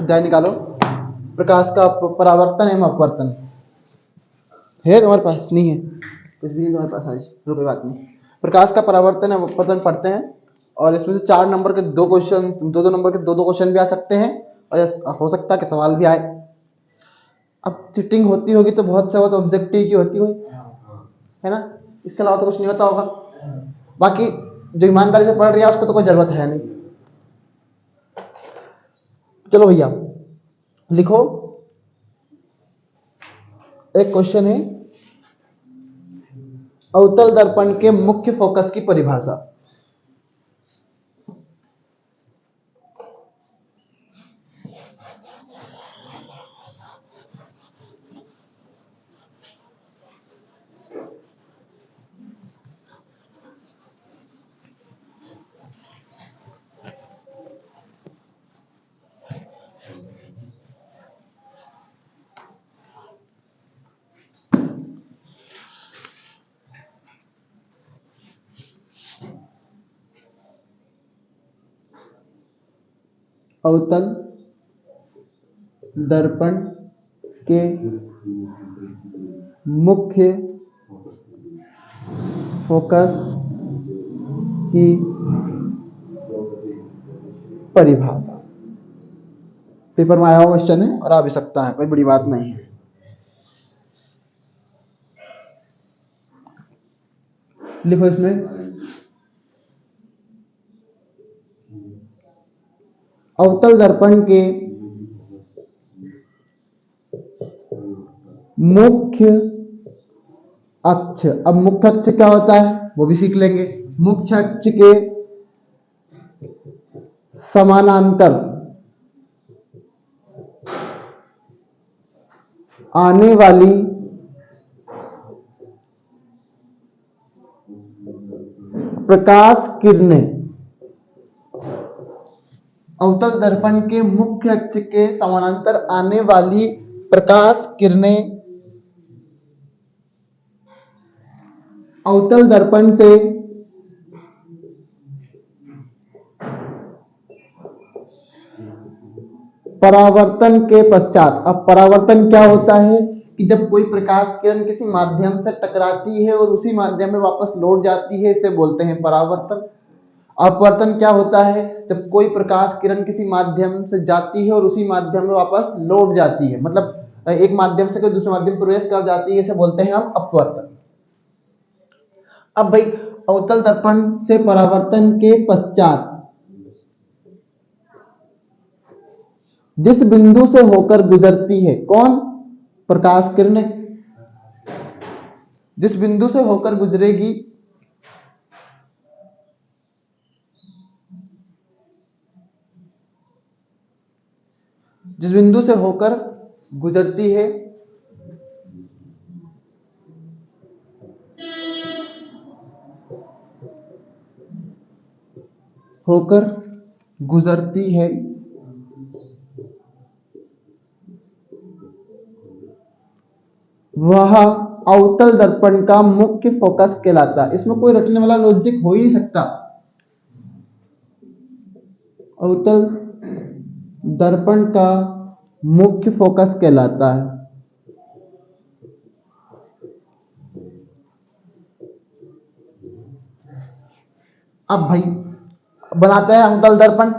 स्वाध्याय निकालो। प्रकाश का परावर्तन एवं अपवर्तन है, तुम्हारे पास नहीं है कुछ भी नहीं तुम्हारे पास आज, चलो कोई बात नहीं। प्रकाश का परावर्तन एवं अपवर्तन पढ़ते हैं और इसमें से 4 नंबर के 2 क्वेश्चन, 2-2 नंबर के 2-2 क्वेश्चन भी आ सकते हैं और हो सकता है कि सवाल भी आए। अब चीटिंग होती होगी तो बहुत से, वो तो ऑब्जेक्टिव की होती हुई है ना, इसके अलावा तो कुछ नहीं होता होगा। बाकी जो ईमानदारी से पढ़ रही है उसको तो कोई जरूरत है नहीं। चलो भैया लिखो, एक क्वेश्चन है, अवतल दर्पण के मुख्य फोकस की परिभाषा। अवतल दर्पण के मुख्य फोकस की परिभाषा। पेपर में आया हुआ क्वेश्चन है और आ भी सकता है, कोई बड़ी बात नहीं है। लिखो इसमें, अवतल दर्पण के मुख्य अक्ष। अब मुख्य अक्ष क्या होता है वो भी सीख लेंगे। मुख्य अक्ष के समानांतर आने वाली प्रकाश किरणें। अवतल दर्पण के मुख्य अक्ष के समानांतर आने वाली प्रकाश किरणें अवतल दर्पण से परावर्तन के पश्चात। अब परावर्तन क्या होता है कि जब कोई प्रकाश किरण किसी माध्यम से टकराती है और उसी माध्यम में वापस लौट जाती है, इसे बोलते हैं परावर्तन। अपवर्तन क्या होता है, जब कोई प्रकाश किरण किसी माध्यम से जाती है और उसी माध्यम में वापस लौट जाती है, मतलब एक माध्यम से कोई दूसरे माध्यम में प्रवेश कर जाती है, इसे बोलते हैं हम अपवर्तन। अब भाई अवतल दर्पण से परावर्तन के पश्चात जिस बिंदु से होकर गुजरती है, कौन, प्रकाश किरणें, जिस बिंदु से होकर गुजरेगी जिस बिंदु से होकर गुजरती है होकर गुजरती है वह अवतल दर्पण का मुख्य फोकस कहलाता है। इसमें कोई रटने वाला लॉजिक हो ही नहीं सकता। अवतल दर्पण का मुख्य फोकस कहलाता है। अब भाई बनाते हैं अवतल दर्पण।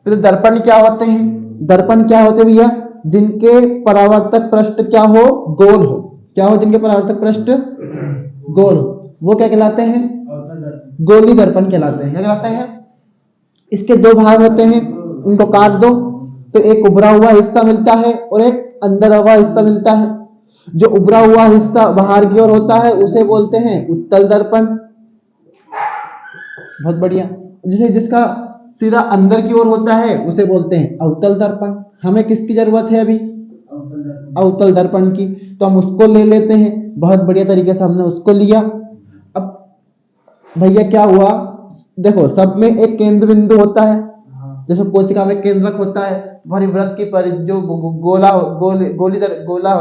तो दर्पण क्या होते हैं, दर्पण क्या होते भैया, जिनके परावर्तक पृष्ठ क्या हो, गोल हो। क्या हो, जिनके परावर्तक पृष्ठ गोल हो, वो क्या कहलाते हैं, गोली दर्पण कहलाते हैं। क्या कहलाते हैं, इसके 2 भाग होते हैं, उनको काट दो तो एक उभरा हुआ हिस्सा मिलता है और एक अंदर हुआ हिस्सा मिलता है। जो उभरा हुआ हिस्सा बाहर की ओर होता है उसे बोलते हैं उत्तल दर्पण। बहुत बढ़िया। जिसका सीधा अंदर की ओर होता है उसे बोलते हैं अवतल दर्पण। हमें किसकी जरूरत है अभी, अवतल दर्पण की, तो हम उसको ले लेते हैं। बहुत बढ़िया तरीके से हमने उसको लिया। अब भैया क्या हुआ, देखो सब में एक केंद्र बिंदु होता है, जैसे कोशिका में केंद्रक होता है, वृत्त की जो गोला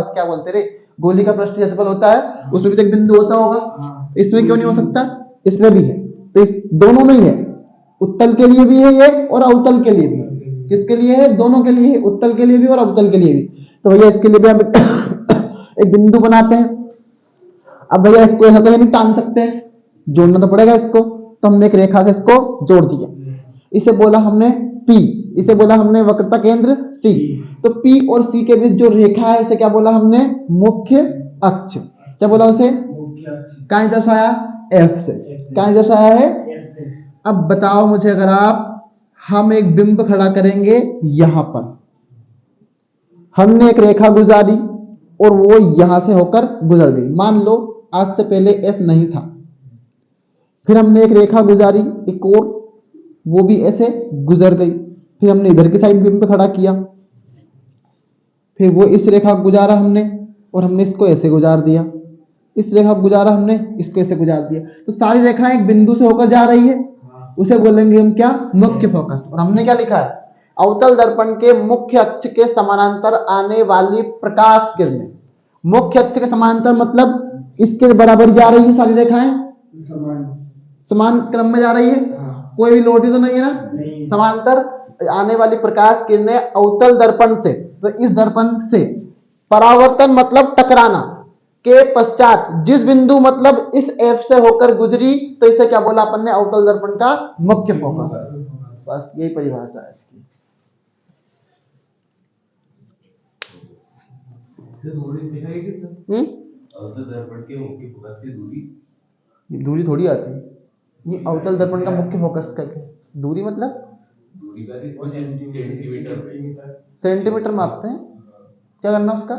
क्या बोलते रे, गोली का पृष्ठ क्षेत्रफल होता है, उसमें भी एक बिंदु होता होगा। इसमें क्यों नहीं हो सकता, इसमें भी है। तो इस दोनों में ही है, उत्तल के लिए भी है ये और अवतल के लिए भी। किसके लिए है? दोनों के लिए है, उत्तल के लिए भी और अवतल के लिए भी। तो भैया इसके लिए भी हम एक बिंदु बनाते हैं। अब भैया इसको ऐसा तो ये नहीं टांग सकते हैं, जोड़ना तो पड़ेगा इसको। तो हमने एक रेखा से इसको जोड़ दिया। इसे बोला हमने P, इसे बोला हमने वक्रता केंद्र C। तो P और C के बीच जो रेखा है इसे क्या बोला हमने? मुख्य अक्ष। क्या बोला उसे? कहां दर्शाया? F से। कहां दर्शाया है? अब बताओ मुझे, अगर आप हम एक बिंब खड़ा करेंगे यहां पर, हमने एक रेखा गुजारी और वो यहां से होकर गुजर गई। मान लो आज से पहले F नहीं था, फिर हमने एक रेखा गुजारी एक और, वो भी ऐसे गुजर गई। फिर हमने इधर की साइड बिंब खड़ा किया, फिर वो इस रेखा को गुजारा हमने और हमने इसको ऐसे गुजार दिया। इस रेखा को गुजारा हमने, इसको ऐसे गुजार दिया। तो सारी रेखाएं एक बिंदु से होकर जा रही है, उसे बोलेंगे हम क्या? मुख्य फोकस। और हमने क्या लिखा है? अवतल दर्पण के मुख्य अक्ष के समानांतर आने वाली प्रकाश किरणें। मुख्य अक्ष के समानांतर मतलब इसके बराबर जा रही है सारी रेखाएं, समान क्रम में जा रही है। कोई भी लोटी तो नहीं है ना? समांतर आने वाली प्रकाश किरणें अवतल दर्पण से, तो इस दर्पण से परावर्तन मतलब टकराना के पश्चात जिस बिंदु मतलब इस एफ से होकर गुजरी, तो इसे क्या बोला अपन ने? अवतल दर्पण का मुख्य फोकस। बस यही परिभाषा है इसकी। अवतल दर्पण के मुख्य फोकस की दूरी थोड़ी आती है। ये अवतल दर्पण का मुख्य फोकस का दूरी मतलब दूरी का सेंटीमीटर मापते हैं। क्या करना उसका?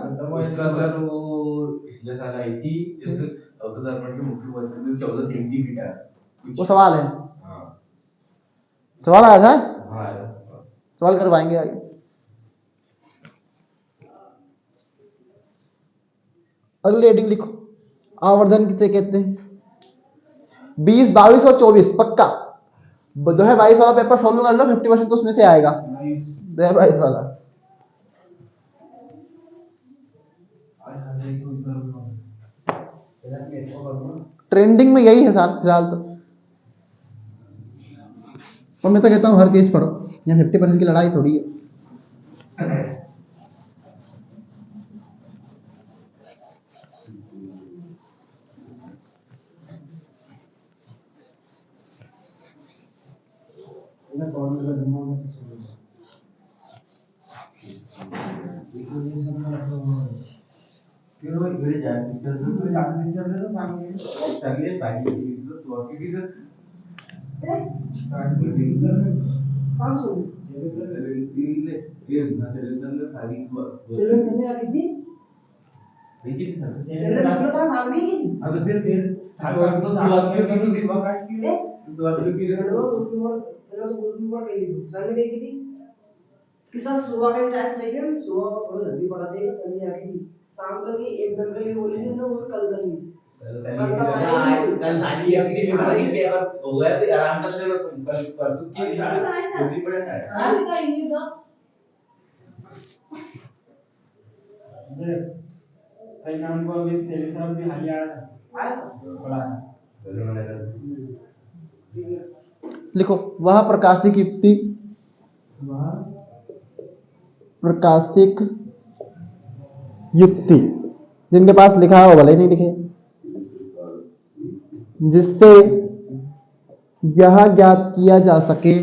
पिछले साल आई थी जब अवतल दर्पण के मुख्य फोकस की 14 सेंटीमीटर। वो सवाल है। सवाल आया था? सवाल करवाएंगे आगे। अगली हेडिंग लिखो, आवर्धन किसे कहते हैं? 20, 22 और 24 पक्का। 2022 वाला पेपर सॉल्व कर लो, 50% तो उसमें से आएगा। 2022 वाला ट्रेंडिंग में यही है सर फिलहाल तो। और मैं तो कहता हूँ हर चीज पढ़ो, यहाँ 50% की लड़ाई थोड़ी है। सुबह का टाइम चाहिए, सुबह को थोड़ा जल्दी पढ़ाते हैं, कल नहीं आके शाम तक ही एक दिन के लिए बोली थी ना, वो कल कल ही कल सारी पेपर हो गया तो आराम कर ले, कल परसों की जल्दी पढ़ा कई नाम को अभी सेली साहब भी हाल आया था पढ़ा लिखो। वह प्रकाशिक युक्ति, प्रकाशिक युक्ति जिनके पास लिखा है वो भले नहीं लिखे, जिससे यह ज्ञात किया जा सके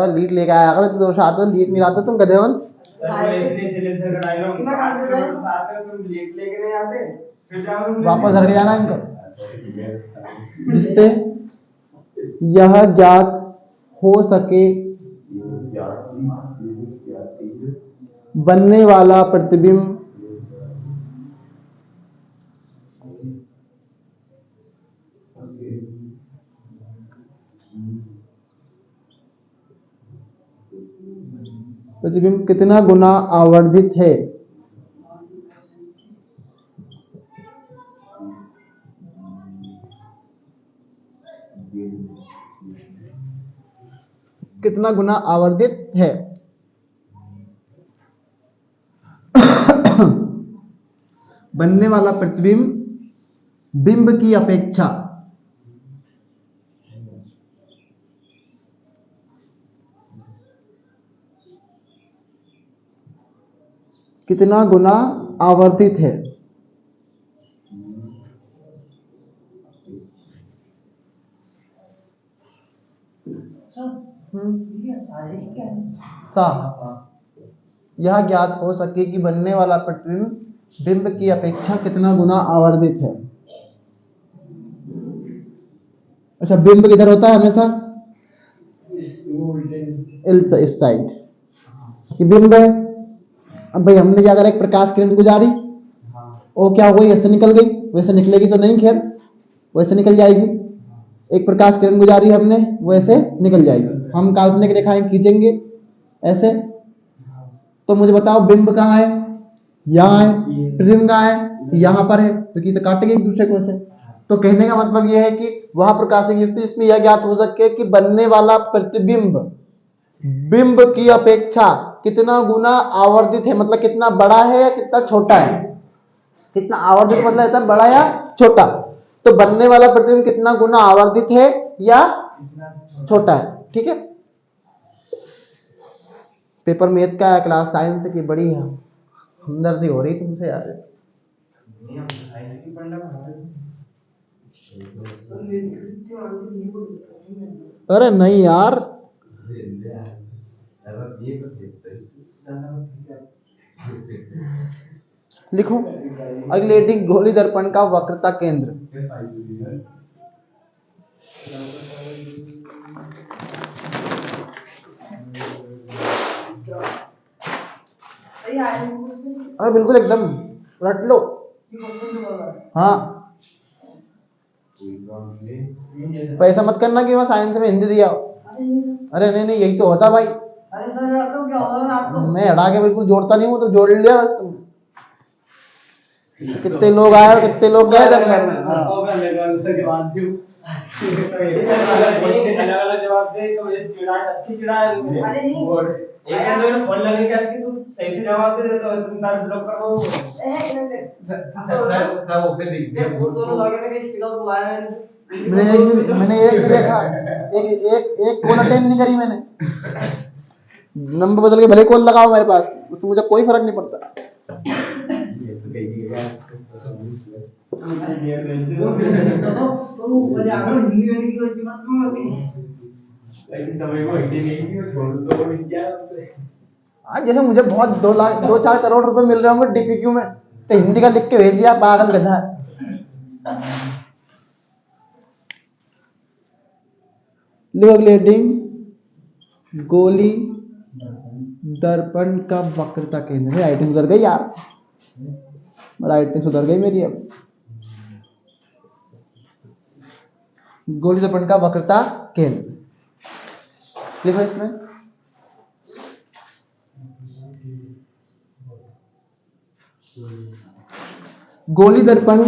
लीड लेके आया अगर दोष आता लीड नहीं आता तुम गधे हो। वापस घर के जाना इनको, जिससे यह ज्ञात हो सके बनने वाला प्रतिबिंब कितना गुना आवर्धित है। कितना गुना आवर्धित है। बनने वाला प्रतिबिंब बिंब की अपेक्षा कितना गुना आवर्धित है। सा यह ज्ञात हो सके कि बनने वाला प्रतिबिंब बिंब की अपेक्षा कितना गुना आवर्धित है। अच्छा, बिंब किधर होता है हमेशा? इस साइड कि बिंब है। अब भाई हमने क्या करा, एक प्रकाश किरण गुजारी, वो क्या हो गई, ऐसे निकल गई, वैसे निकलेगी तो नहीं, खैर वैसे निकल जाएगी। एक प्रकाश किरण गुजारी हमने, वैसे निकल जाएगी। हम काल्पनिक रेखाएं खींचेंगे ऐसे, तो मुझे बताओ बिंब कहाँ है? यहाँ है। प्रतिबिंब कहाँ है? यहाँ पर है, क्योंकि तो काटेंगे एक दूसरे को ऐसे। तो कहने का मतलब यह है कि वह प्रकाशिक युक्ति इसमें यह ज्ञात हो सके कि बनने वाला प्रतिबिंब बिंब की अपेक्षा कितना गुना आवर्धित है, मतलब कितना बड़ा है या कितना छोटा है। कितना आवर्धित मतलब ऐसा बड़ा या छोटा। तो बनने वाला प्रतिबिंब कितना गुना आवर्धित है या छोटा है। ठीक है, पेपर मैथ का है, क्लास साइंस की बड़ी है हमदर्दी हो रही तुमसे यार। अरे नहीं यार, लिखो अगले गोली दर्पण का वक्रता केंद्र। अरे बिल्कुल एकदम रट लो। हाँ, पैसा मत करना कि वहाँ साइंस में हिंदी दिया। अरे नहीं नहीं, यही तो होता भाई। अरे सर तो क्या होगा आपको, मैं हटा के बिल्कुल जोड़ता नहीं हूँ, तो जोड़ लिया बस तुम। कितने लोग आए और कितने लोग गए दरबार में। अलग अलग जवाब दे तो इस चिड़ा है। अरे नहीं, एक तो मेरा फोन लगे क्या इसकी, तू सही से जवाब दे तो तुम तार ब्लॉक कर दो। सब उसे दिख गया, बहुत सोलो लगे ना कि स्पीकर बुलाया मैंने एक भी देखा, एक कॉल अटेंड नहीं करी मैंने। नंबर बदल के भले कॉल लगाओ मेरे पास, उससे मुझे कोई फर्क नहीं पड़ता। आज जैसे मुझे बहुत 2-4 करोड़ रुपए मिल रहे होंगे डीपीक्यू में, तो हिंदी का लिख के भेज दिया, पागल गधा। लिखो गोली दर्पण का वक्रता केंद्र है। राइटिंग सुधर गई यार, राइटिंग सुधर गई मेरी अब। गोली दर्पण का वक्रता केंद्र लिखो इसमें। गोली दर्पण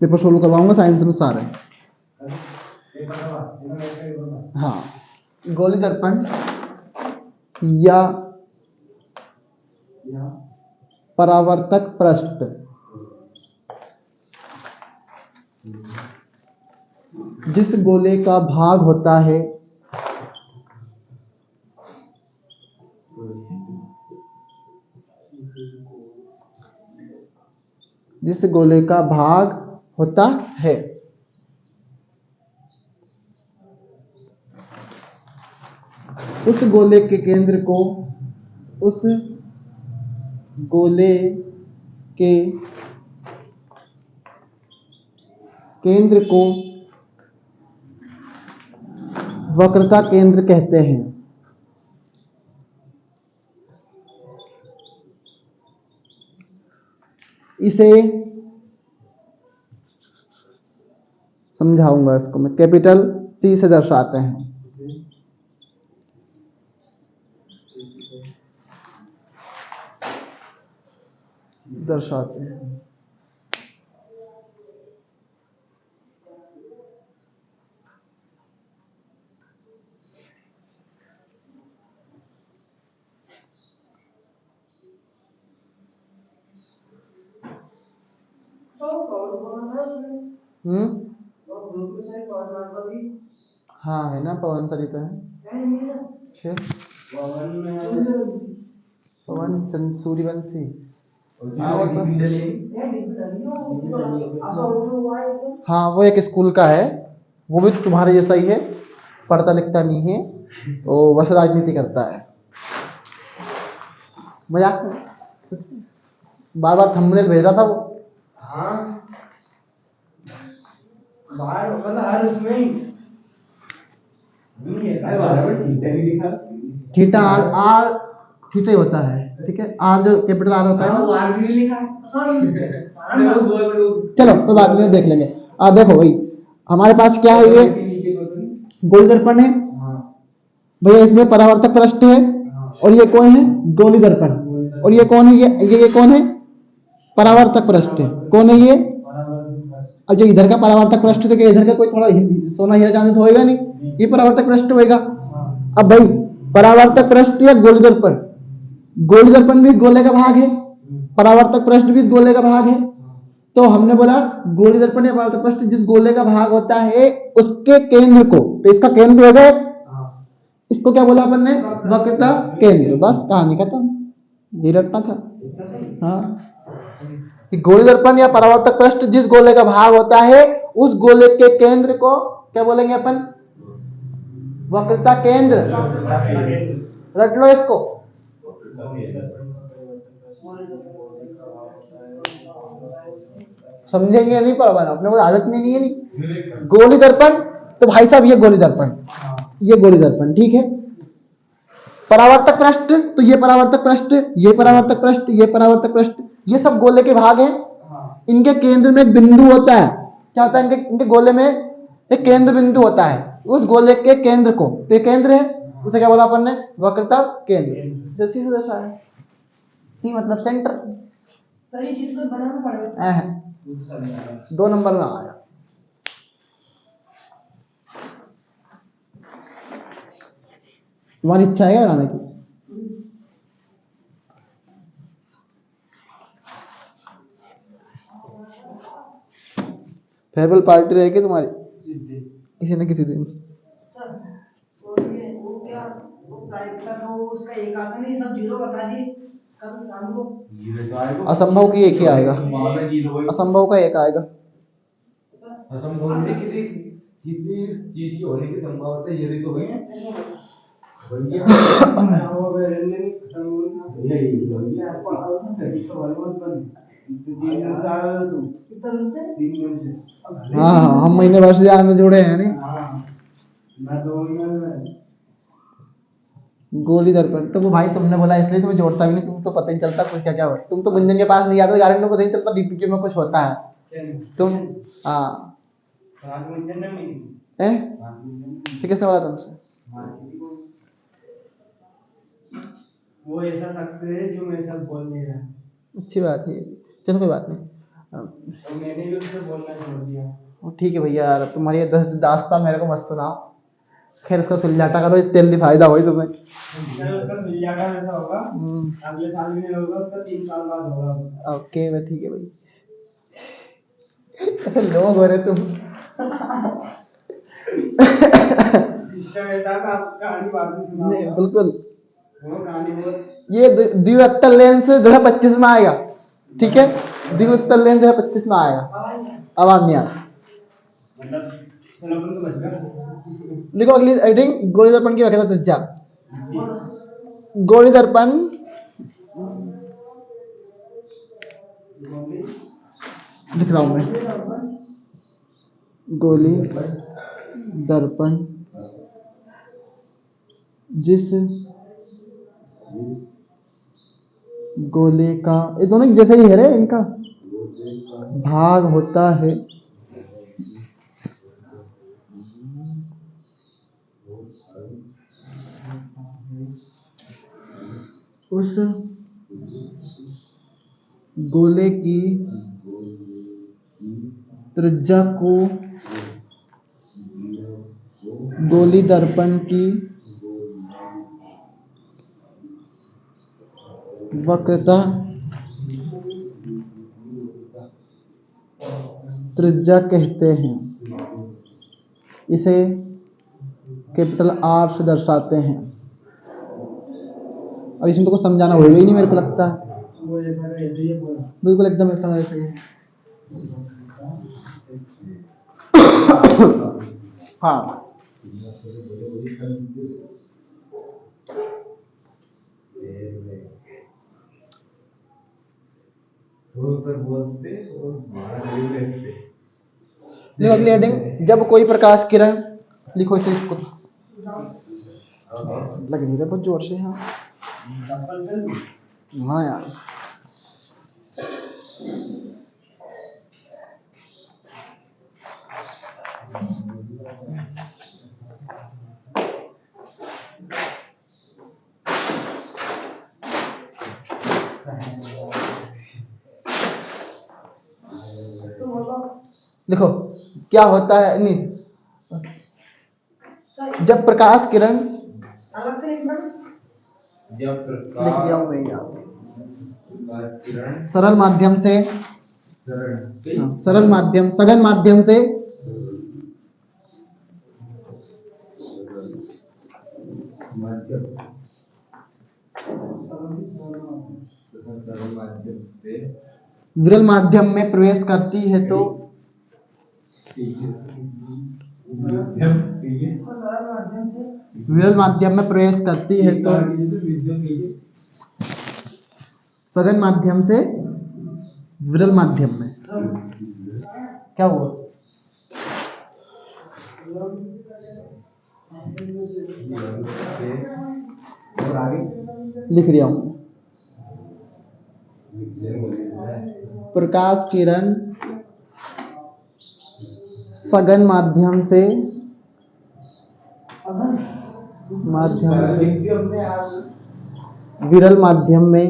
पेपर सोल्व करवाऊंगा साइंस में सारे। हाँ, गोली दर्पण या परावर्तक पृष्ठ जिस गोले का भाग होता है जिस गोले का भाग होता है उस गोले के केंद्र को उस गोले के केंद्र को वक्रता केंद्र कहते हैं। इसे समझाऊंगा, इसको मैं कैपिटल सी से दर्शाते हैं। हाँ है ना, पवन सरिता है। फिर पवन सूर्यवंशी। हाँ वो एक स्कूल का है, वो भी तुम्हारे जैसा ही है, पढ़ता लिखता नहीं है, वो बस राजनीति करता है। मजाक बार बार थंबनेल भेजा था वो। हाँ बाहर मतलब हर उसमें थीटा आर आर थीटा ही होता है, ठीक है। आर जो कैपिटल आर होता है ना, आर भी लिखा चलो तो बाद में देख लेंगे। देखो भाई हमारे पास क्या है, ये गोल दर्पण है भैया, इसमें परावर्तक पृष्ठ है, और ये कौन है, गोली दर्पण, और ये कौन है, ये कौन है, परावर्तक पृष्ठ है। कौन है ये, अब जो इधर का परावर्तक पृष्ठ, तो क्या इधर का कोई थोड़ा सोना हीरा चांदी तो होएगा नहीं, ये परावर्तक पृष्ठ होएगा। अब भाई परावर्तक पृष्ठ या गोली दर्पण, गोली दर्पण भी इस गोले का भाग है, परावर्तक पृष्ठ भी इस गोले का भाग है। तो हमने बोला गोली दर्पण या परावर्तक पृष्ठ जिस गोले का भाग होता है उसके केंद्र को, तो इसका केंद्र होगा, इसको क्या बोला अपन ने, वक्रता केंद्र। बस कहानी खत्म, ये रटना था। हाँ गोली दर्पण या परावर्तक पृष्ठ जिस गोले का भाग होता है उस गोले के केंद्र को क्या बोलेंगे अपन, वक्रता केंद्र। रट लो इसको। समझेंगे नहीं, पर अपने को आदत में नहीं है। नहीं गोली दर्पण, तो भाई साहब ये गोली दर्पण, ये गोली दर्पण, ठीक है। परावर्तक पृष्ठ, तो ये परावर्तक पृष्ठ, ये परावर्तक पृष्ठ, ये परावर्तक पृष्ठ, ये सब गोले के भाग हैं। इनके केंद्र में एक बिंदु होता है, क्या होता है, इनके गोले में एक केंद्र बिंदु होता है, उस गोले के केंद्र को, तो ये केंद्र है, उसे क्या बोला अपन ने, वक्रता केंद्र। जैसी से दशा है, सी मतलब सेंटर। सही चीज को बनाना पड़ेगा, 2 नंबर में आया। तुम्हारी इच्छा है बनाने की, फेयरवेल पार्टी रहेगी तुम्हारी किसी न किसी दिन। असंभव की एक ही आएगा, असंभव का एक आएगा। असंभव से किसी चीज की होने की संभावना यदि तो हुई हाँ हम महीने भर से आने जुड़े हैं नहीं। गोली दर्पण तो वो भाई तुमने बोला इसलिए तुम्हें जोड़ता भी नहीं, तुम तो पता ही चलता कुछ क्या क्या हो। तुम तो गुंजन के पास नहीं जाते, गारंटी को पता ही चलता डीपीक्यू में कुछ होता है तुम। हाँ कैसे बोला तुमसे, वो ऐसा शख्स है जो मेरे साथ बोल नहीं रहा। अच्छी बात है, चलो कोई बात नहीं, तो मैंने भी उससे बोलना छोड़ दिया। ठीक है भैया यार, तुम्हारी ये दास्तान मेरे को मत सुनाओ। खैर उसका सुलझाटा करो, तेल फायदा हो तुम्हें। उसका सुलझाटा ऐसा होगा अगले साल भी नहीं होगा, उसका 3 साल बाद होगा। ओके मैं ठीक है भाई। ऐसे लोग हो रहे तुम। नहीं बिल्कुल, ये द्विअत्तल लेंस 2025 में आएगा, ठीक है। द्विअत्तल लेंस 2025 में आएगा, अब नहीं आया। लिखो अगली एडिंग, गोली दर्पण की वक्रता त्रिज्या। गोली दर्पण लिख रहा हूं मैं, गोली दर्पण जिस गोले का, ये दोनों जैसे ही है रे, इनका भाग होता है उस गोले की त्रिज्या को गोली दर्पण की वक्रता त्रिज्या कहते हैं। इसे कैपिटल आर से दर्शाते हैं। अब इसमें तो कुछ समझाना होगा ही नहीं मेरे को लगता है। बिल्कुल एकदम ऐसा वैसे ही है। हाँ देखो अगली हेडिंग, जब कोई प्रकाश किरण, लिखो इसे, इसको लग नहीं रहा बहुत जोर से। हाँ हाँ यार, देखो क्या होता है, नहीं जब प्रकाश किरण, लिख दिया हूं मैं यहाँ, सरल माध्यम से, सरल माध्यम, सघन माध्यम से विरल माध्यम में प्रवेश करती है तो विरल माध्यम में प्रवेश करती है तो सघन माध्यम से विरल माध्यम में क्या हुआ? लिख रहा हूं, प्रकाश किरण सघन माध्यम से विरल माध्यम में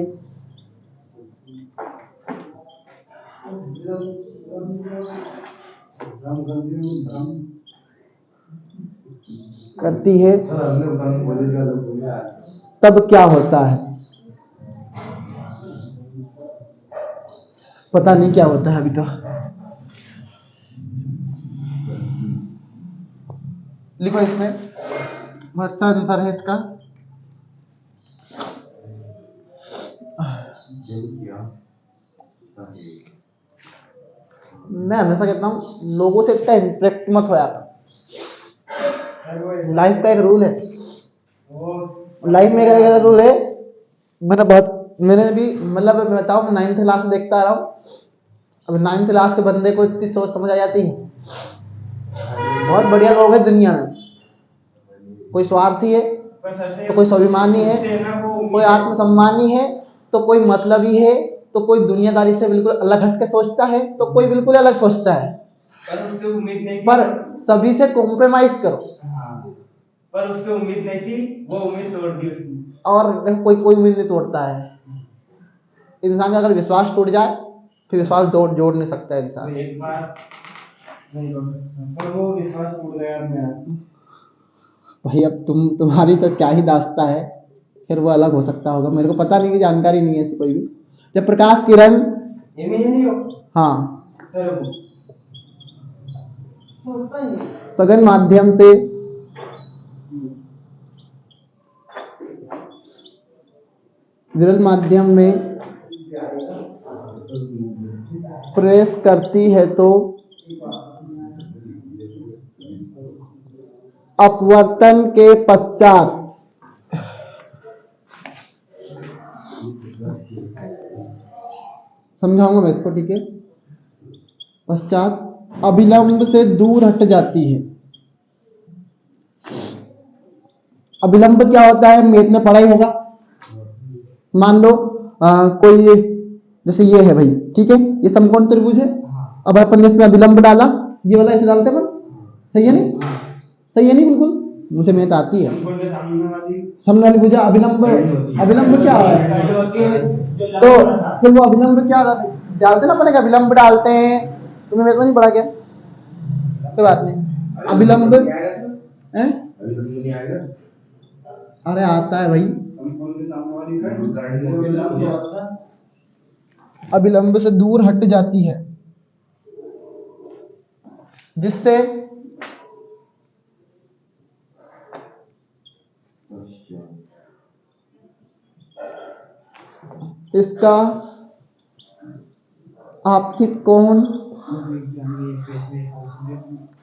करती है, तब क्या होता है? पता नहीं क्या होता है अभी तो। लिखो इसमें, अच्छा आंसर है इसका। मैं हमेशा कहता हूँ लोगों से इतना इंटरेक्ट मत होया, लाइफ का एक रूल है, लाइफ में एक रूल है। मैंने भी मतलब मैं बताऊँ, 9th क्लास में देखता आ रहा हूँ। अब 9th क्लास के बंदे को इतनी सोच समझ आ जाती है। बहुत बढ़िया लोग हैं दुनिया में, कोई स्वार्थी है तो कोई स्वाभिमानी है, कोई आत्मसम्मानी है तो कोई मतलबी है, तो कोई दुनियादारी से बिल्कुल अलग हट के सोचता है, तो कोई बिल्कुल अलग सोचता है। पर सभी से कॉम्प्रोमाइज करो। पर उससे उम्मीद नहीं थी, वो उम्मीद तोड़ दी उसने। और कोई उम्मीद नहीं तोड़ता है। इंसान का अगर विश्वास टूट जाए फिर विश्वास जोड़ नहीं सकता है इंसान। एक बार नहीं तोड़ सकता, पर वो विश्वास टूट गया मेरा। भाई अब तुम्हारी तो क्या ही दास्ता है, फिर वो अलग हो सकता होगा, मेरे को पता नहीं, की जानकारी नहीं है ऐसी कोई भी। जब प्रकाश किरण, हाँ सघन माध्यम से विरल माध्यम में प्रवेश करती है तो अपवर्तन के पश्चात समझाऊंगा मैं इसको, ठीक है। पश्चात अभिलंब से दूर हट जाती है। अभिलंब क्या होता है, मैथ में पढ़ाई होगा। मान लो कोई जैसे ये है भाई, ठीक है, ये समकोण त्रिभुज है। अब अपन ने इसमें अभिलंब डाला, ये वाला ऐसे डालते अपन, सही है नहीं? सही है नहीं? बिल्कुल, मुझे मैथ आती है। सामने वाली भुजा अभिलंब, अभिलंब क्या है? तो फिर वो अभिलंब क्या डालते ना, अपने अभिलंब डालते हैं। तुम्हें मैथ में नहीं पढ़ा क्या? कोई बात नहीं। अभिलंब है, अरे आता है भाई। अभिलंब से दूर हट जाती है, जिससे इसका आपतित कोण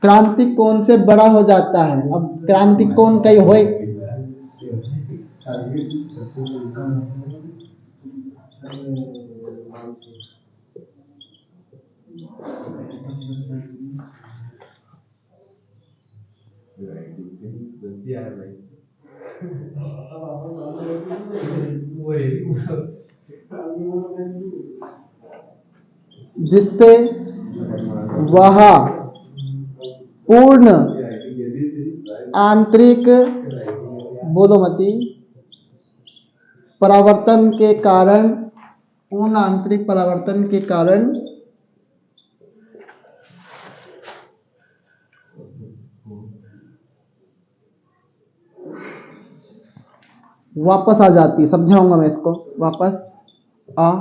क्रांतिक कोण से बड़ा हो जाता है। अब क्रांतिक कोण कई होए, जिससे वह पूर्ण आंतरिक बोलो मती परावर्तन के कारण, पूर्ण आंतरिक परावर्तन के कारण वापस आ जाती है। समझाऊंगा मैं इसको। वापस आ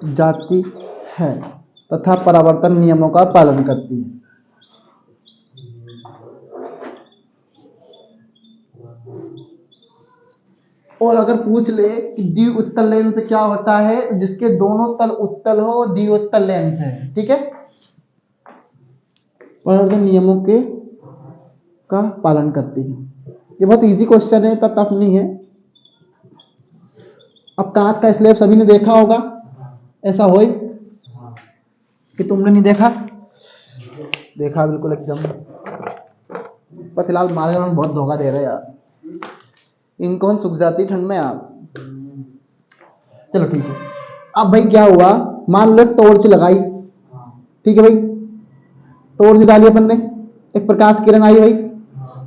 जाती है तथा परावर्तन नियमों का पालन करती है। और अगर पूछ ले कि द्वि उत्तल लेंस क्या होता है, तो जिसके दोनों तल उत्तल हो द्वि उत्तल लेंस है। ठीक है, परावर्तन नियमों के का पालन करती है। ये बहुत इजी क्वेश्चन है, तब टफ नहीं है। अब कांच का स्लैब सभी ने देखा होगा, ऐसा हो कि तुमने नहीं देखा? देखा बिल्कुल एकदम। पर फिलहाल मार्केट में बहुत धोखा दे रहे यार, इनकॉन सूख जाती ठंड में यार। चलो ठीक है। अब भाई क्या हुआ, मान लो टॉर्च लगाई, ठीक है भाई, टॉर्च डाली अपन ने, एक प्रकाश किरण आई भाई,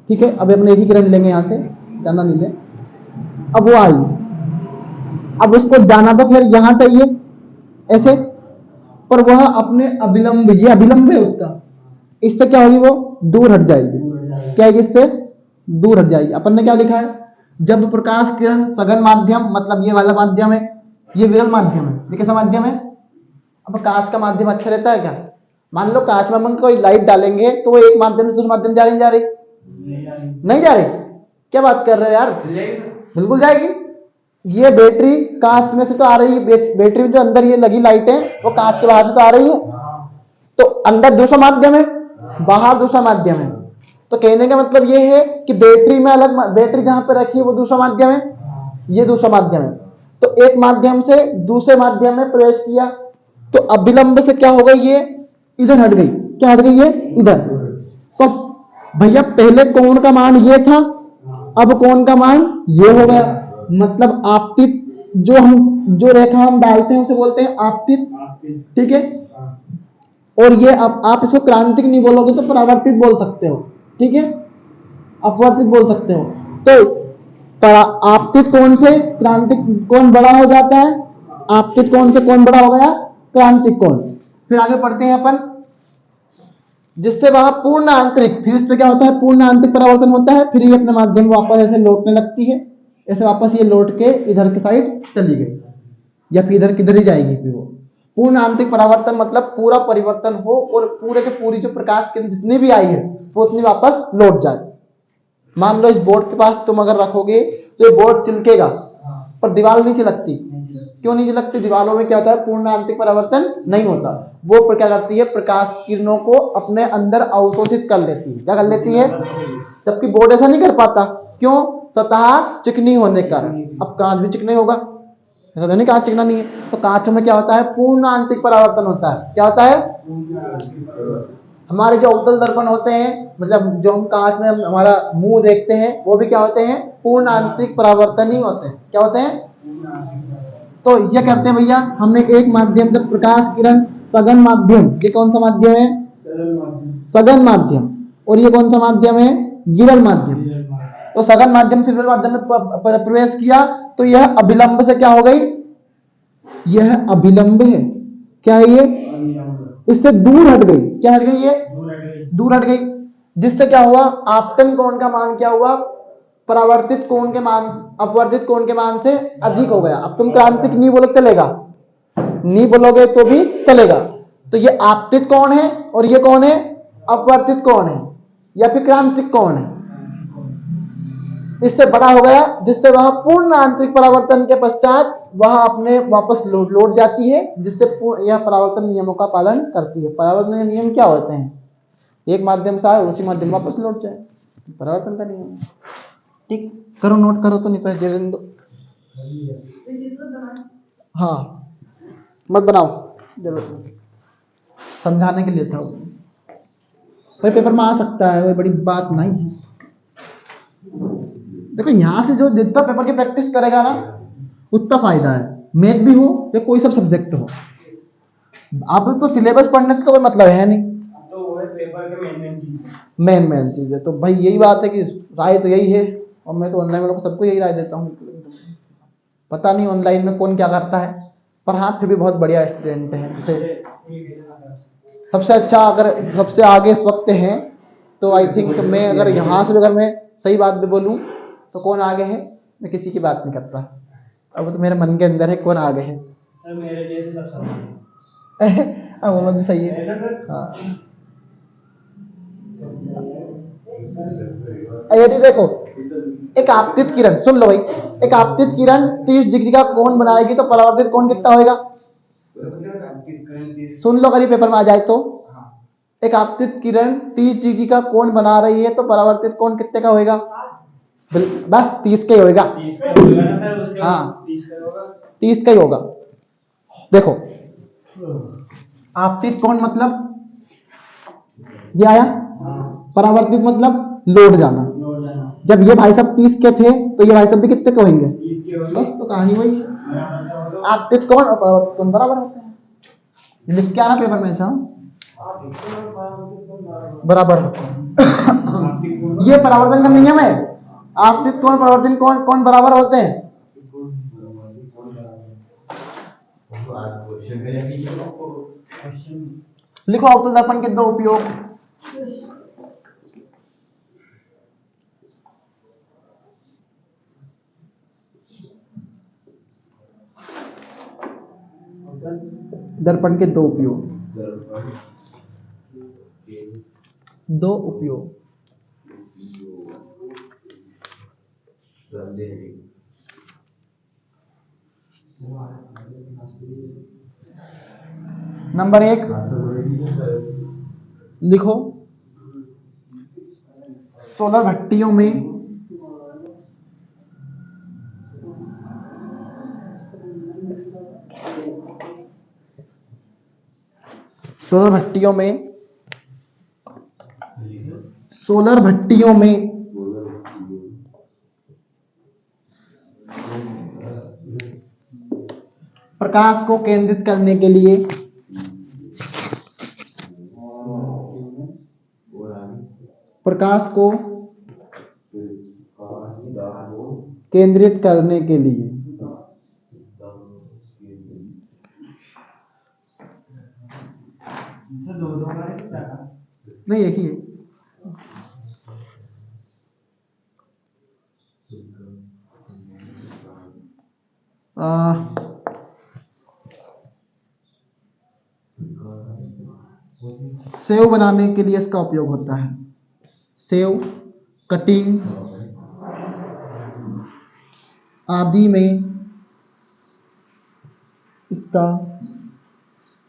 ठीक है। अब अपन एक ही किरण लेंगे यहां से, जाना नहीं है। अब वो आई, अब उसको जाना तो फिर यहां चाहिए ऐसे, पर वह अपने अविलंब, ये अविलंब है उसका, इससे क्या होगी, वो दूर हट जाएगी। क्या है, इससे दूर हट जाएगी। अपन ने क्या लिखा है, जब प्रकाश किरण सघन माध्यम, मतलब ये वाला माध्यम है, ये विरल माध्यम है, ये कैसा माध्यम है? अब कांच का माध्यम अच्छा रहता है क्या? मान लो कांच में हम कोई लाइट डालेंगे तो वो एक माध्यम से दूसरे माध्यम जा रही नहीं जा रही? क्या बात कर रहे हो यार, बिल्कुल जाएगी। ये बैटरी कांच में से तो आ रही है, बैटरी में जो अंदर ये लगी लाइट है वो कांच के बाहर से तो आ रही है, तो अंदर दूसरा माध्यम है, बाहर दूसरा माध्यम है। तो कहने का मतलब ये है कि बैटरी में अलग, बैटरी जहां पर रखी है वो दूसरा माध्यम है, ये दूसरा माध्यम है। तो एक माध्यम से दूसरे माध्यम में प्रवेश किया, तो अविलंब से क्या हो गई, ये इधर हट गई। क्या हट गई, ये इधर। तो भैया पहले कोण का मान ये था, अब कोण का मान ये हो गया। मतलब आपतित, जो रेखा हम डालते हैं उसे बोलते हैं आपतित, ठीक है। और ये आप इसको क्रांतिक नहीं बोलोगे तो परावर्तित बोल सकते हो, ठीक है, अपवर्तित बोल सकते हो। तो आपतित कोण से क्रांतिक कोण बड़ा हो जाता है, आपतित कोण से कौन बड़ा हो गया, क्रांतिक कोण। फिर आगे पढ़ते हैं अपन, जिससे वह पूर्ण आंतरिक, फिर इससे क्या होता है, पूर्ण आंतरिक परावर्तन होता है। फिर ये अपने माध्यम वापस ऐसे लौटने लगती है, ऐसे वापस ये लौट के इधर की साइड चली गई, या फिर इधर किधर ही जाएगी। फिर वो पूर्ण आंतरिक परावर्तन मतलब पूरा परिवर्तन हो और पूरे के पूरी जो प्रकाश किरण जितनी भी आई है वो उतनी वापस लौट जाए। मान लो इस बोर्ड के पास तुम अगर रखोगे तो ये बोर्ड चिलकेगा, पर दीवार नहीं चिलकती। क्यों नहीं चिलकती? दीवारों में क्या होता है, पूर्ण आंतरिक परावर्तन नहीं होता। वो क्या करती है, प्रकाश किरणों को अपने अंदर अवशोषित कर लेती है। क्या कर लेती है? जबकि बोर्ड ऐसा नहीं कर पाता। क्यों? सतह चिकनी होने के कारण। अब कांच भी चिकना होगा, ऐसा नहीं कांच चिकना नहीं है। तो कांच में क्या होता है, पूर्ण आंतरिक परावर्तन होता है। क्या होता है? हमारे जो अवतल दर्पण होते हैं, मतलब जो हम कांच में हमारा मुंह देखते हैं, वो भी क्या होते हैं, पूर्ण आंतरिक परावर्तन ही होते हैं। क्या होते हैं? तो ये करते हैं भैया, हमने एक माध्यम से प्रकाश किरण सघन माध्यम, ये कौन सा माध्यम है, सघन माध्यम, और ये कौन सा माध्यम है, विरल माध्यम। तो सघन माध्यम से विरल माध्यम में प्रवेश किया तो यह अभिलंब से क्या हो गई, यह अभिलंब है। क्या है ये? इससे दूर हट गई। क्या हट गई? ये दूर हट गई। जिससे क्या हुआ, आपतन कोण का मान क्या हुआ, परावर्तित कोण के मान, अपवर्तित कोण के मान से अधिक हो गया। अब तुम क्रांतिक नहीं बोलोगे चलेगा, नहीं बोलोगे तो भी चलेगा। तो ये आपतित कोण है और ये कौन है, अपवर्तित कोण है, या फिर क्रांतिक कोण है। इससे बड़ा हो गया, जिससे वह पूर्ण आंतरिक परावर्तन के पश्चात वह अपने वापस लौट जाती है, जिससे यह परावर्तन नियमों का पालन करती है। परावर्तन के नियम क्या होते हैं? एक माध्यम से आए उसी माध्यम वापस लौट जाए, परावर्तन का नियम। ठीक, करो, नोट करो, तो नहीं तो दे दो। हाँ, मत बनाओ, जरूरत नहीं, समझाने के लिए था। कोई पेपर में आ सकता है, कोई बड़ी बात नहीं है। देखो यहां से जो जितना पेपर की प्रैक्टिस करेगा ना उतना फायदा है, मैथ भी हो या कोई सब सब्जेक्ट हो। आप तो सिलेबस पढ़ने से तो कोई मतलब है नहीं, तो वो है पेपर के मेन चीज है। तो भाई यही बात है कि राय तो यही है, और मैं तो ऑनलाइन वालों को सबको यही राय देता हूँ। पता नहीं ऑनलाइन में कौन क्या करता है, पर हाँ फिर भी बहुत बढ़िया स्टूडेंट है। जैसे सबसे अच्छा, अगर सबसे आगे इस वक्त है, तो आई थिंक मैं अगर यहाँ से अगर मैं सही बात भी बोलूँ तो कौन आगे है, मैं किसी की बात नहीं करता। अब तो मेरे मन के अंदर है कौन आगे है। सर मेरे लिए तो सब समान है। हाँ, वो बात भी सही है। हाँ, यदि देखो एक आपतित किरण, सुन लो भाई, एक आपतित किरण 30 डिग्री का कोण बनाएगी तो परावर्तित कोण कितना होएगा? सुन लो, कभी पेपर में आ जाए तो एक आपतित किरण 30 डिग्री का कोण बना रही है तो परावर्तित कोण कितने का होएगा? बस 30 का ही होएगा। हाँ, 30 का ही होगा। देखो आपतित कोण मतलब ये आया, परावर्तित मतलब लौट जाना। जब ये भाई साहब 30 के थे तो ये भाई साहब भी कितने के होंगे? बस, तो कहानी वही है। आपतित कोण और परावर्तित कोण बराबर होते हैं। लिख के आना पेपर में ऐसा बराबर होते हैं। ये परावर्तन का नियम है। आपतित कोण परावर्तित कोण कौन बराबर होते हैं? लिखो अवतल दर्पण के दो उपयोग। दर्पण के दो उपयोग, दो उपयोग। नंबर 1 लिखो, सोलर भट्टियों में सोलर भट्टियों में प्रकाश को केंद्रित करने के लिए प्रकाश को केंद्रित करने के लिए नहीं, एक ही है। सेव बनाने के लिए इसका उपयोग होता है। सेव, कटिंग आदि में इसका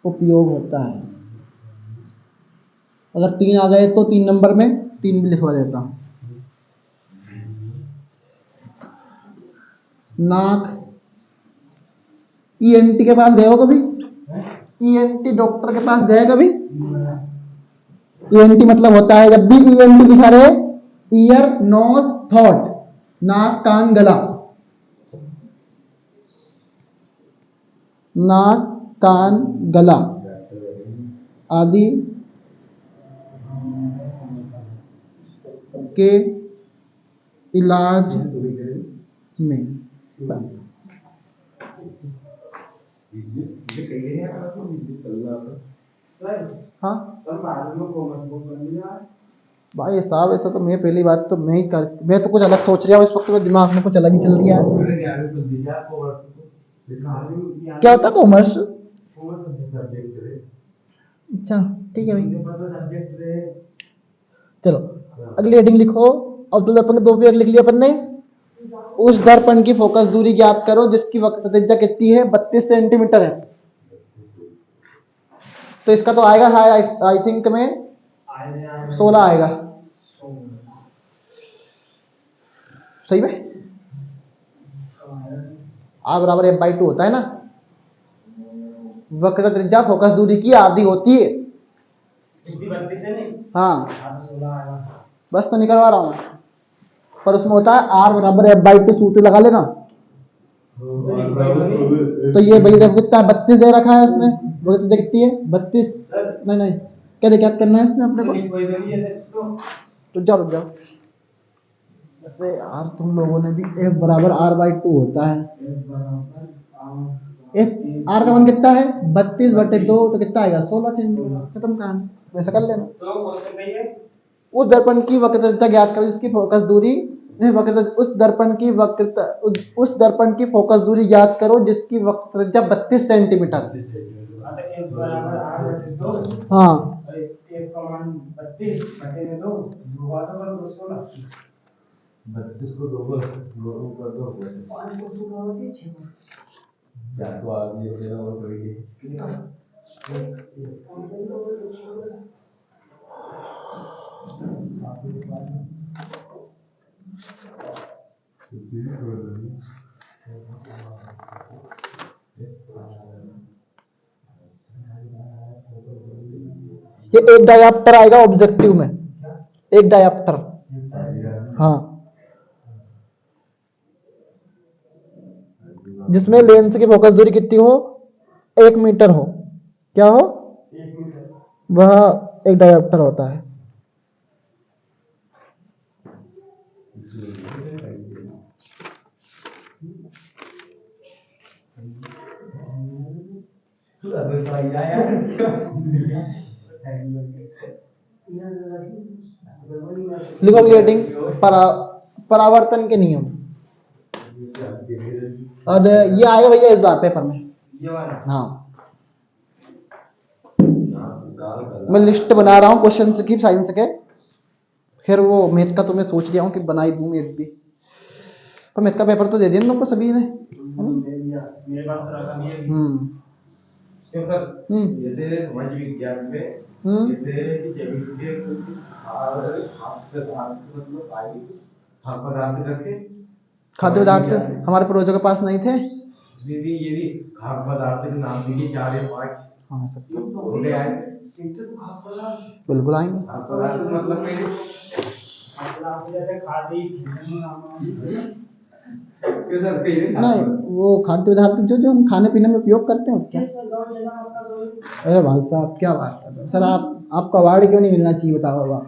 उपयोग होता है। अगर 3 आ गए तो 3 नंबर में 3 भी लिखवा देता हूं। नाक, ईएनटी के पास गए हो कभी? ईएनटी डॉक्टर के पास गए कभी? ईएनटी मतलब होता है, जब भी ईएनटी लिखा रहे, ईयर नोज थ्रोट, नाक कान गला, नाक कान गला आदि के इलाज में हाँ भाई साहब, ऐसा तो मैं पहली बात तो मैं तो कुछ अलग सोच रहा हूँ इस वक्त, मेरे दिमाग में कुछ अलग ही चल रहा है। क्या होता है कॉमर्स? अच्छा ठीक है भाई, चलो अगली हेडिंग लिखो। अब्दुल दर्पण के दो उपयोग लिख लिया अपन ने। उस दर्पण की फोकस दूरी ज्ञात करो जिसकी वक्र त्रिज्या कितनी है, 32 सेंटीमीटर है। तो इसका तो आएगा आई थिंक में 16 आएगा, सही में R बराबर F/2 होता है ना। वक्र त्रिज्या फोकस दूरी की आधी होती है। हाँ बस तो निकलवा रहा हूँ मैं, पर उसमें होता है R बराबर F/2, सूत्र लगा लेना। तो ये भाई देखो कितना 32 दे रखा है इसमें, वक्र त्रिज्या कितनी है 32। नहीं क्या करना है इसमें अपने को, रुक जाओ अरे यार तुम लोगों ने भी F बराबर R/2 होता है। R का मान कितना है 32/2, तो कितना आएगा 16 सेंटीमीटर। खत्म कहानी, वैसा कर लेना। उस दर्पण की वक्रता ज्ञात करो जिसकी फोकस दूरी उस दर्पण की फोकस दूरी ज्ञात करो जिसकी वक्रता 32 सेंटीमीटर। हाँ 32 को 2 कर दो, 5 को 2 करोगे 6 या तो आगे हो गया और कोई ये एक डायाप्टर आएगा ऑब्जेक्टिव में, एक डायाप्टर। हाँ जिसमें लेंस की फोकस दूरी कितनी हो 1 मीटर हो, क्या हो 1 मीटर, वह एक डायाप्टर होता है। लिखो रिलेटिंग परावर्तन के नियम। और ये आएगा भैया इस बार पेपर में। हाँ मैं लिस्ट बना रहा हूँ क्वेश्चन की साइंस के, फिर वो मैथ का तो मैं सोच लिया हूँ कि बना ही दूं मैथ भी, पर मैथ का पेपर तो दे दिया तुमको सभी ने। मेरे पास तो रखा नहीं है। क्यों सर जैसे समाज विज्ञान में जैसे केमिस्ट्री खाद्य पदार्थ हमारे पूर्वजों के पास नहीं थे। दीदी ये भी खाद्य पदार्थ के नाम दिए 4 या 5। हाँ बोले आए बिल्कुल आएंगे। खाद्य पदार्थ मतलब मेरे जैसे खादी नहीं वो खाद्य पदार्थ जो हम खाने पीने में उपयोग करते हैं क्या। अरे भाई साहब क्या बात कर रहे हो सर, आपको अवार्ड क्यों नहीं मिलना चाहिए बताओ बाबा।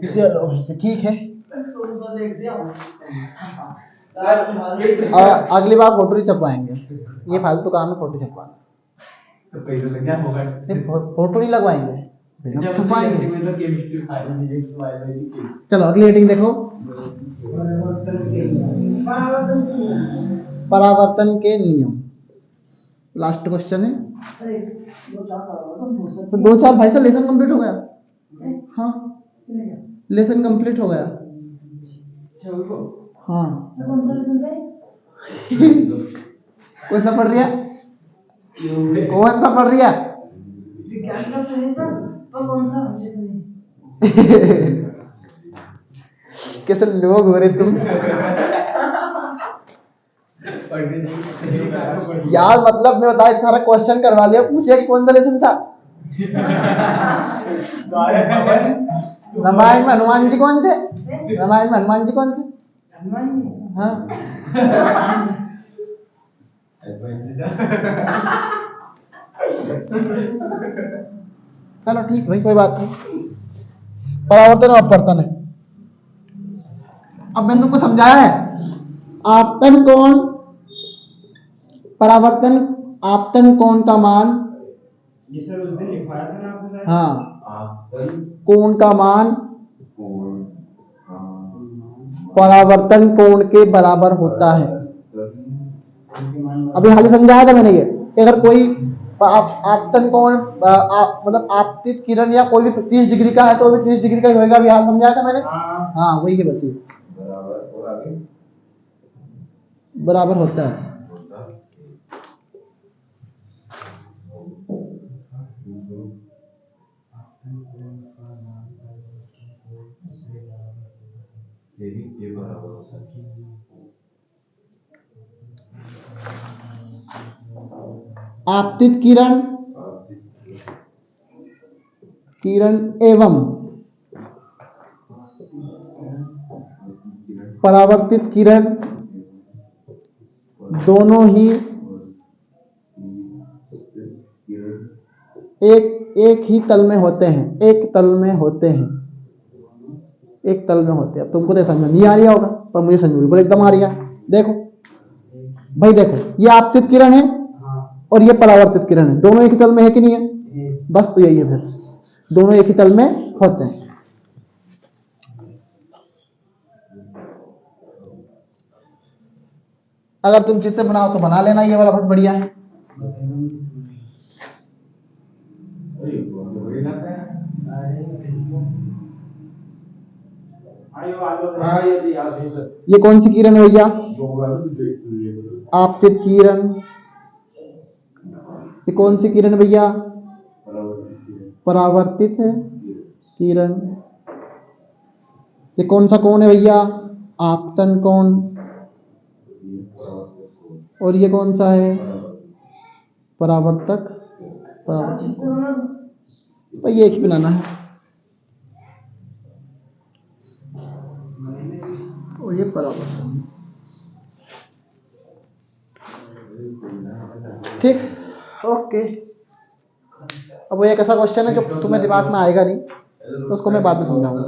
चलो ठीक है, अगली बार फोटो नहीं छपवाएंगे, ये फालतू काम है फोटो छपवाना। तो पैसे लग क्या होगा, फोटो नहीं लगवाएंगे छपवाएंगे। तो चलो अगली हेडिंग देखो, परावर्तन के नियम। लास्ट क्वेश्चन है। तो 2-4 भाई साहब लेसन कंप्लीट हो गया। हाँ लेसन कंप्लीट हो गया। हाँ कौन सा पढ़ रही है, कौन सा पढ़ रही है कैसे लोग हो रहे तुम यार, मतलब मैं बता सारा क्वेश्चन करवा लिया, पूछे कौन सा लेसन था। रामायण में हनुमान जी कौन थे, रामायण में हनुमान जी कौन थे। हाँ चलो ठीक भाई कोई बात नहीं। परावर्तन और अपवर्तन है, अब मैंने तुमको समझाया है आपतन कोण, परावर्तन आपतन कोण का मान, ये सर उस दिन लिखवाया था ना आपने शायद। हाँ, आपतन कोण का मान कोण परावर्तन कोण के बराबर होता है। अभी हाल ही समझाया था मैंने ये कि अगर कोई आपतन कोण मतलब आपतित किरण या कोई भी 30 डिग्री का है तो भी 30 डिग्री का ही होगा। अभी हाल समझाया था मैंने। हाँ वही है बस ये बराबर और आगे बराबर होता है। ये बराबर होता है। आपतित किरण किरण एवं परावर्तित किरण दोनों ही एक ही तल में होते हैं। एक तल में होते हैं। एक तल में होते हैं। अब तुमको तो समझ में नहीं आ रहा होगा पर मुझे समझ में बिल्कुल एकदम आ रहा है। देखो भाई, देखो ये आपतित किरण है और ये परावर्तित किरण है। दोनों एक ही तल में है कि नहीं है? बस तो यही है, फिर दोनों एक ही तल में होते हैं। अगर तुम चित्र बनाओ तो बना लेना, ये वाला बहुत बढ़िया है। ये कौन सी किरण है भैया? आपतित किरण। ये कौन सी किरण है भैया? परावर्तित किरण। ये कौन सा कोण है भैया? आपतन कोण। और ये कौन सा है? परावर्तक। भाई ये एक ही बनाना है। और ये परावर्तक। ठीक, ओके। अब वो एक ऐसा क्वेश्चन है जो तुम्हें दिमाग में आएगा नहीं, तो उसको मैं बाद में समझाऊंगा।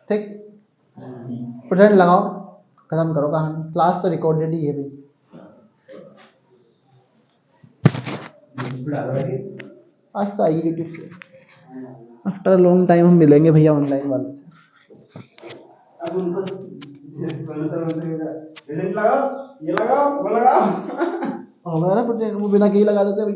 ठीक, प्रेजेंट लगाओ, खत्म करो कहानी। क्लास तो रिकॉर्डेड ही है भाई। आज तो आएगी ड्यूटी। आफ्टर लॉन्ग टाइम हम मिलेंगे भैया ऑनलाइन वालों से। अब उनको प्रेजेंट लगाओ, ये लगाओ, वो लगाओ। हो गया ना प्रेजेंट, वो बिना के ही लगा देते भाई।